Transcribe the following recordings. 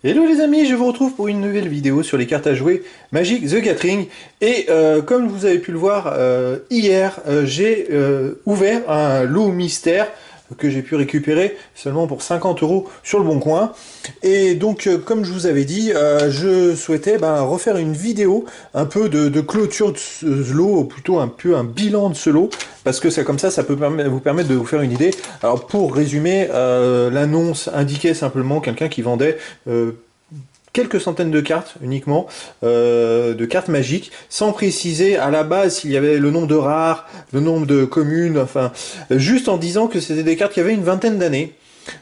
Hello les amis, je vous retrouve pour une nouvelle vidéo sur les cartes à jouer Magic the Gathering. Et comme vous avez pu le voir hier, j'ai ouvert un lot mystère que j'ai pu récupérer seulement pour 50 € sur le Bon Coin. Et donc comme je vous avais dit, je souhaitais refaire une vidéo un peu de clôture de ce lot, ou plutôt un peu un bilan de ce lot, parce que ça, comme ça peut vous permettre de vous faire une idée. Alors pour résumer, l'annonce indiquait simplement quelqu'un qui vendait quelques centaines de cartes uniquement, de cartes magiques, sans préciser à la base s'il y avait le nombre de rares, le nombre de communes, enfin, juste en disant que c'était des cartes qui avaient une vingtaine d'années.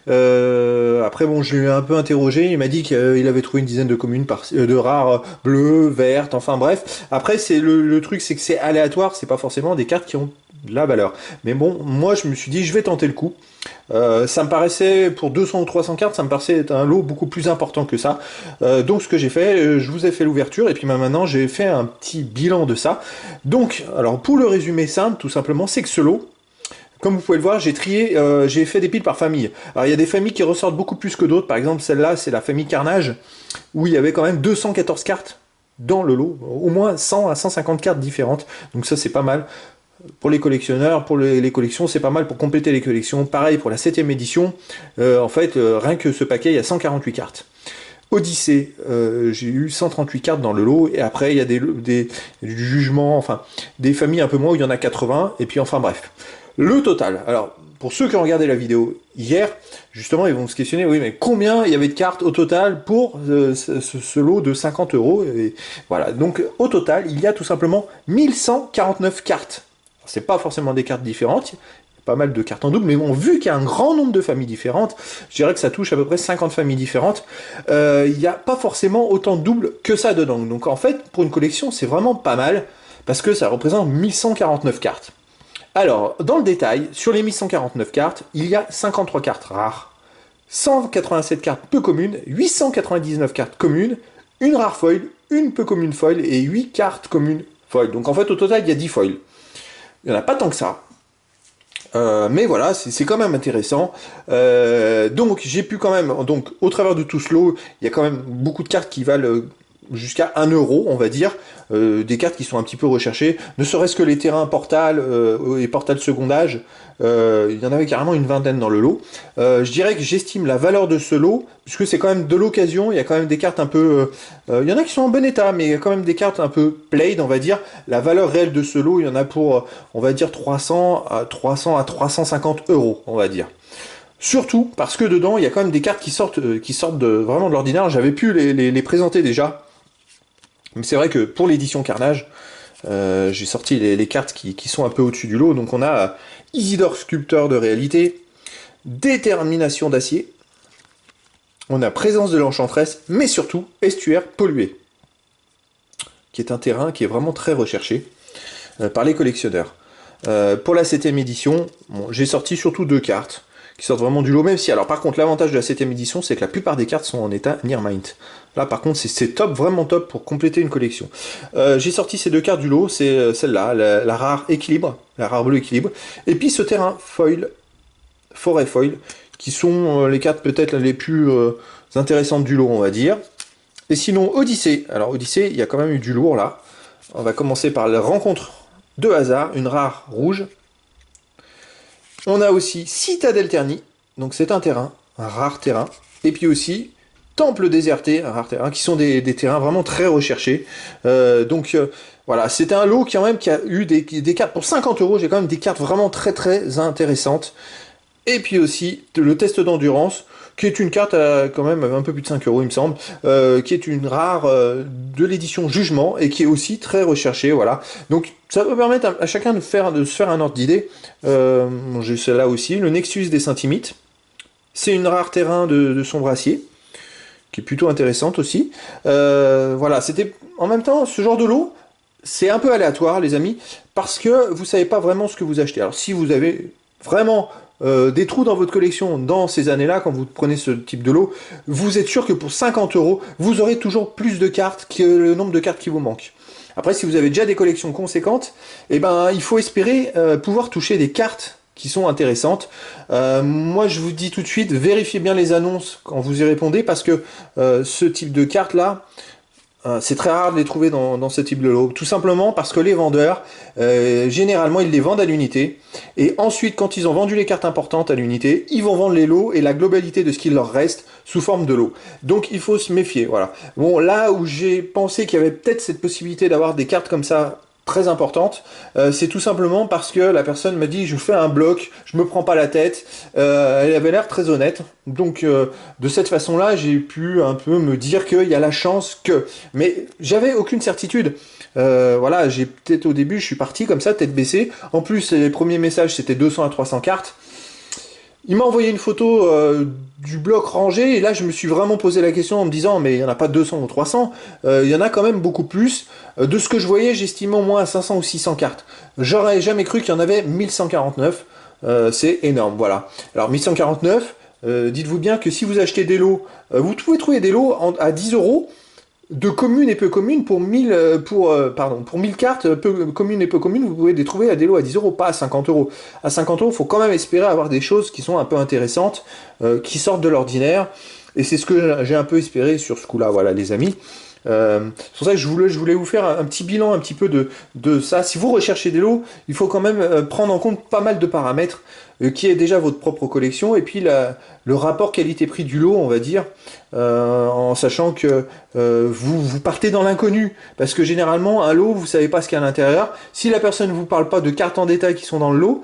Après bon, je lui ai un peu interrogé, il m'a dit qu'il avait trouvé une dizaine de communes de rares bleues, vertes, enfin bref. Après c'est le truc, c'est que c'est aléatoire, c'est pas forcément des cartes qui ont de la valeur. Mais bon, moi je me suis dit je vais tenter le coup. Ça me paraissait, pour 200 ou 300 cartes, ça me paraissait être un lot beaucoup plus important que ça. Donc ce que j'ai fait, je vous ai fait l'ouverture, et puis maintenant j'ai fait un petit bilan de ça. Donc, alors pour le résumer simple, tout simplement, c'est que ce lot, comme vous pouvez le voir, j'ai trié, j'ai fait des piles par famille. Alors il y a des familles qui ressortent beaucoup plus que d'autres, par exemple celle-là, c'est la famille Carnage, où il y avait quand même 214 cartes dans le lot, au moins 100 à 150 cartes différentes, donc ça c'est pas mal. Pour les collectionneurs, pour les collections, c'est pas mal pour compléter les collections. Pareil pour la 7ème édition, en fait, rien que ce paquet, il y a 148 cartes. Odyssée, j'ai eu 138 cartes dans le lot, et après il y a des jugements, enfin, des familles un peu moins où il y en a 80, et puis enfin bref. Le total, alors, pour ceux qui ont regardé la vidéo hier, justement, ils vont se questionner, oui, mais combien il y avait de cartes au total pour ce lot de 50 €, et voilà, donc au total, il y a tout simplement 1149 cartes. C'est pas forcément des cartes différentes, il y a pas mal de cartes en double, mais bon, vu qu'il y a un grand nombre de familles différentes, je dirais que ça touche à peu près 50 familles différentes, il n'y a pas forcément autant de doubles que ça dedans. Donc en fait, pour une collection, c'est vraiment pas mal, parce que ça représente 1149 cartes. Alors, dans le détail, sur les 1149 cartes, il y a 53 cartes rares, 187 cartes peu communes, 899 cartes communes, une rare foil, une peu commune foil et 8 cartes communes foil. Donc en fait, au total, il y a 10 foils. Il n'y en a pas tant que ça. Mais voilà, c'est quand même intéressant. Donc j'ai pu quand même, donc au travers de tout ce lot, il y a quand même beaucoup de cartes qui valent jusqu'à 1 €, on va dire, des cartes qui sont un petit peu recherchées, ne serait-ce que les terrains portal et portal secondage, il y en avait carrément une vingtaine dans le lot. Je dirais que j'estime la valeur de ce lot, puisque c'est quand même de l'occasion, il y a quand même des cartes un peu... il y en a qui sont en bon état, mais il y a quand même des cartes un peu played, on va dire. La valeur réelle de ce lot, il y en a pour, on va dire, 300 à 350 €, on va dire. Surtout parce que dedans, il y a quand même des cartes qui sortent vraiment de l'ordinaire. J'avais pu les présenter déjà. Mais c'est vrai que pour l'édition Carnage, j'ai sorti les cartes qui sont un peu au-dessus du lot. Donc on a Isidore Sculpteur de réalité, Détermination d'acier, on a Présence de l'Enchantresse, mais surtout Estuaire pollué, qui est un terrain qui est vraiment très recherché par les collectionneurs. Pour la 7ème édition, bon, j'ai sorti surtout 2 cartes qui sortent vraiment du lot, même si, alors par contre, l'avantage de la 7ème édition, c'est que la plupart des cartes sont en état Near Mint. Là, par contre, c'est top, vraiment top pour compléter une collection. J'ai sorti ces 2 cartes du lot, c'est celle-là, la rare équilibre, la rare bleu équilibre, et puis ce terrain foil, forêt foil, qui sont les cartes peut-être les plus intéressantes du lot, on va dire. Et sinon, Odyssée. Alors, Odyssée, il y a quand même eu du lourd, là. On va commencer par la rencontre de hasard, une rare rouge. On a aussi Citadelle Ternie, donc c'est un terrain, un rare terrain. Et puis aussi Temple déserté, un rare terrain, qui sont des terrains vraiment très recherchés. Voilà, c'était un lot quand même qui a eu des cartes pour 50 €. J'ai quand même des cartes vraiment très très intéressantes. Et puis aussi le test d'endurance, qui est une carte à quand même un peu plus de 5 €, il me semble, qui est une rare de l'édition Jugement, et qui est aussi très recherchée, voilà. Donc ça peut permettre à chacun de se faire un ordre d'idée. Bon, j'ai celle-là aussi, le Nexus des Saint-Imites. C'est une rare terrain de sombre acier, qui est plutôt intéressante aussi. Voilà, c'était en même temps, ce genre de lot, c'est un peu aléatoire, les amis, parce que vous savez pas vraiment ce que vous achetez. Alors si vous avez vraiment des trous dans votre collection dans ces années-là, quand vous prenez ce type de lot, vous êtes sûr que pour 50 €, vous aurez toujours plus de cartes que le nombre de cartes qui vous manque. Après, si vous avez déjà des collections conséquentes, eh ben, il faut espérer pouvoir toucher des cartes qui sont intéressantes. Moi, je vous dis tout de suite, vérifiez bien les annonces quand vous y répondez, parce que ce type de carte là, c'est très rare de les trouver dans ce type de lot, tout simplement parce que les vendeurs, généralement, ils les vendent à l'unité, et ensuite, quand ils ont vendu les cartes importantes à l'unité, ils vont vendre les lots et la globalité de ce qu'il leur reste sous forme de lot. Donc, il faut se méfier, voilà. Bon, là où j'ai pensé qu'il y avait peut-être cette possibilité d'avoir des cartes comme ça, très importante, c'est tout simplement parce que la personne m'a dit je fais un bloc, je me prends pas la tête, elle avait l'air très honnête, donc de cette façon là j'ai pu un peu me dire qu'il y a la chance que, mais j'avais aucune certitude. Voilà, j'ai peut-être au début je suis parti comme ça tête baissée, en plus les premiers messages c'était 200 à 300 cartes. Il m'a envoyé une photo du bloc rangé, et là je me suis vraiment posé la question en me disant mais il n'y en a pas 200 ou 300, il y en a quand même beaucoup plus. De ce que je voyais, j'estimais au moins à 500 ou 600 cartes. J'aurais jamais cru qu'il y en avait 1149, c'est énorme, voilà. Alors 1149, dites-vous bien que si vous achetez des lots, vous pouvez trouver des lots à 10 euros, de communes et peu communes pour 1000 cartes, communes et peu communes, vous pouvez les trouver à des lots à 10 euros, pas à 50 euros. À 50 euros, il faut quand même espérer avoir des choses qui sont un peu intéressantes, qui sortent de l'ordinaire, et c'est ce que j'ai un peu espéré sur ce coup-là, voilà les amis. C'est pour ça que je voulais vous faire un petit bilan un petit peu de ça. Si vous recherchez des lots, il faut quand même prendre en compte pas mal de paramètres, qui est déjà votre propre collection, et puis le rapport qualité-prix du lot, on va dire, en sachant que vous partez dans l'inconnu, parce que généralement un lot, vous savez pas ce qu'il y a à l'intérieur. Si la personne ne vous parle pas de cartes en détail qui sont dans le lot,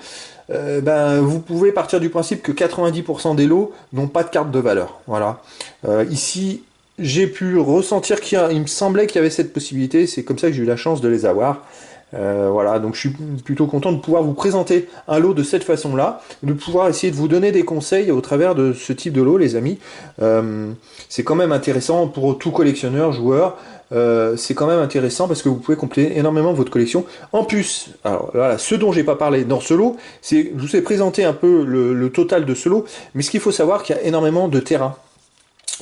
vous pouvez partir du principe que 90% des lots n'ont pas de carte de valeur. Voilà. Ici, j'ai pu ressentir il me semblait qu'il y avait cette possibilité, c'est comme ça que j'ai eu la chance de les avoir. Voilà, donc je suis plutôt content de pouvoir vous présenter un lot de cette façon-là, de pouvoir essayer de vous donner des conseils au travers de ce type de lot, les amis. C'est quand même intéressant pour tout collectionneur, joueur. C'est quand même intéressant parce que vous pouvez compléter énormément votre collection. En plus, alors voilà, ce dont j'ai pas parlé dans ce lot, c'est je vous ai présenté un peu le total de ce lot, mais ce qu'il faut savoir, qu'il y a énormément de terrain,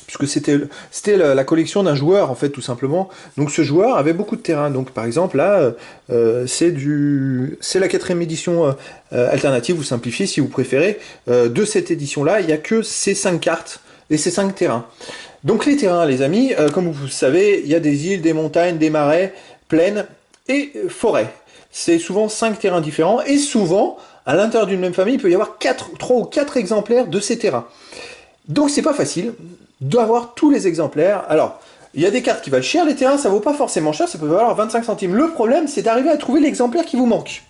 puisque c'était la collection d'un joueur en fait, tout simplement. Donc ce joueur avait beaucoup de terrain. Donc par exemple là, c'est la 4e édition alternative ou simplifiée si vous préférez, de cette édition là. Il n'y a que ces 5 cartes et ces 5 terrains. Donc les terrains, les amis, comme vous savez, il y a des îles, des montagnes, des marais, plaines et forêts. C'est souvent 5 terrains différents, et souvent à l'intérieur d'une même famille il peut y avoir 3 ou 4 exemplaires de ces terrains. Donc c'est pas facile d'avoir tous les exemplaires. Alors, il y a des cartes qui valent cher, les terrains ça vaut pas forcément cher, ça peut valoir 25 centimes. Le problème c'est d'arriver à trouver l'exemplaire qui vous manque.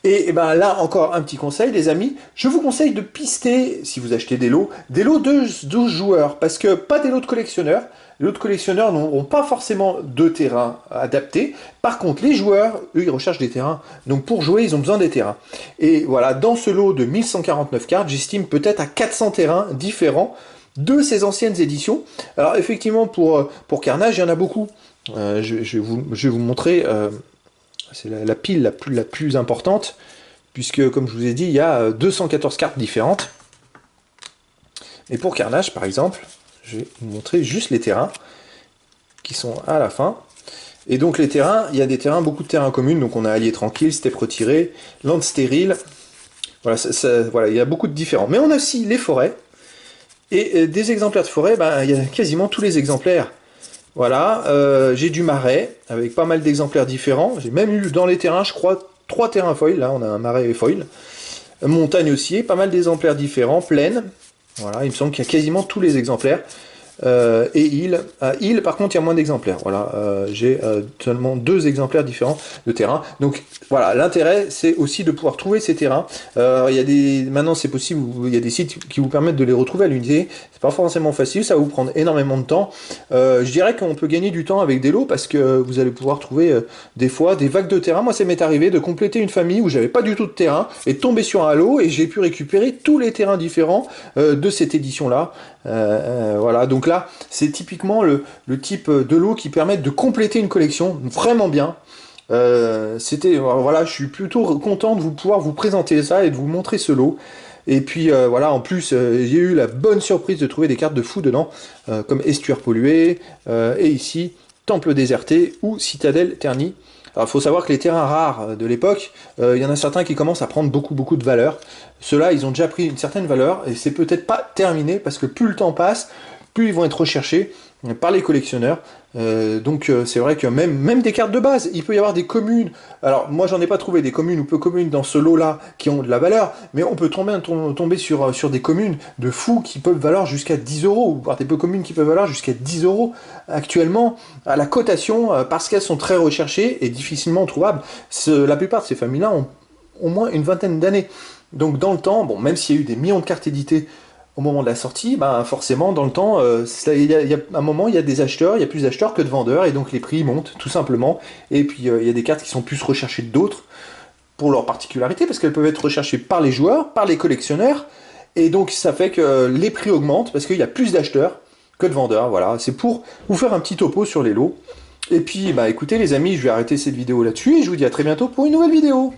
Et ben là encore un petit conseil les amis, je vous conseille de pister, si vous achetez des lots de 12 joueurs, parce que pas des lots de collectionneurs. Les lots de collectionneurs n'auront pas forcément de terrain adapté. Par contre, les joueurs, eux, ils recherchent des terrains. Donc pour jouer, ils ont besoin des terrains. Et voilà, dans ce lot de 1149 cartes, j'estime peut-être à 400 terrains différents de ces anciennes éditions. Alors effectivement, pour Carnage, il y en a beaucoup. Je vais vous montrer, c'est la pile la plus importante, puisque comme je vous ai dit, il y a 214 cartes différentes. Et pour Carnage, par exemple, je vais vous montrer juste les terrains qui sont à la fin. Et donc les terrains, il y a des terrains, beaucoup de terrains communs. Donc on a Allié Tranquille, Steppe Retirée, Lande Stérile. Voilà, voilà, il y a beaucoup de différents. Mais on a aussi les forêts. Et des exemplaires de forêt, il y a quasiment tous les exemplaires. Voilà, j'ai du marais, avec pas mal d'exemplaires différents. J'ai même eu dans les terrains, je crois, 3 terrains foil. Là, on a un marais et foil. Montagne aussi, pas mal d'exemplaires différents. Plaine. Voilà, il me semble qu'il y a quasiment tous les exemplaires. Et île. Île, par contre, il y a moins d'exemplaires. Voilà, j'ai seulement 2 exemplaires différents de terrain. Donc voilà, l'intérêt, c'est aussi de pouvoir trouver ces terrains. Maintenant, c'est possible. Il y a des sites qui vous permettent de les retrouver à l'unité. C'est pas forcément facile, ça va vous prendre énormément de temps. Je dirais qu'on peut gagner du temps avec des lots parce que vous allez pouvoir trouver des fois des vagues de terrain. Moi, ça m'est arrivé de compléter une famille où j'avais pas du tout de terrain et de tomber sur un lot et j'ai pu récupérer tous les terrains différents de cette édition-là. Voilà, donc là, c'est typiquement le type de lot qui permet de compléter une collection vraiment bien. Voilà, je suis plutôt content de pouvoir vous présenter ça et de vous montrer ce lot. Et puis voilà, en plus, j'ai eu la bonne surprise de trouver des cartes de fou dedans, comme Estuaire Pollué, et ici, Temple Déserté ou Citadelle Ternie. Alors il faut savoir que les terrains rares de l'époque, il y en a certains qui commencent à prendre beaucoup de valeur. Ceux-là, ils ont déjà pris une certaine valeur, et c'est peut-être pas terminé, parce que plus le temps passe, plus ils vont être recherchés par les collectionneurs. Donc c'est vrai que même des cartes de base, il peut y avoir des communes. Alors moi j'en ai pas trouvé des communes ou peu communes dans ce lot-là qui ont de la valeur, mais on peut tomber sur des communes de fous qui peuvent valoir jusqu'à 10 euros, ou par des peu communes qui peuvent valoir jusqu'à 10 euros actuellement à la cotation, parce qu'elles sont très recherchées et difficilement trouvables. La plupart de ces familles-là ont au moins une vingtaine d'années. Donc dans le temps, bon, même s'il y a eu des millions de cartes éditées au moment de la sortie, bah forcément, dans le temps, à un moment, il y a des acheteurs, il y a plus d'acheteurs que de vendeurs, et donc les prix montent, tout simplement. Et puis, il y a des cartes qui sont plus recherchées que d'autres, pour leur particularité, parce qu'elles peuvent être recherchées par les joueurs, par les collectionneurs, et donc ça fait que les prix augmentent, parce qu'il y a plus d'acheteurs que de vendeurs, voilà. C'est pour vous faire un petit topo sur les lots. Et puis, bah écoutez les amis, je vais arrêter cette vidéo là-dessus, et je vous dis à très bientôt pour une nouvelle vidéo.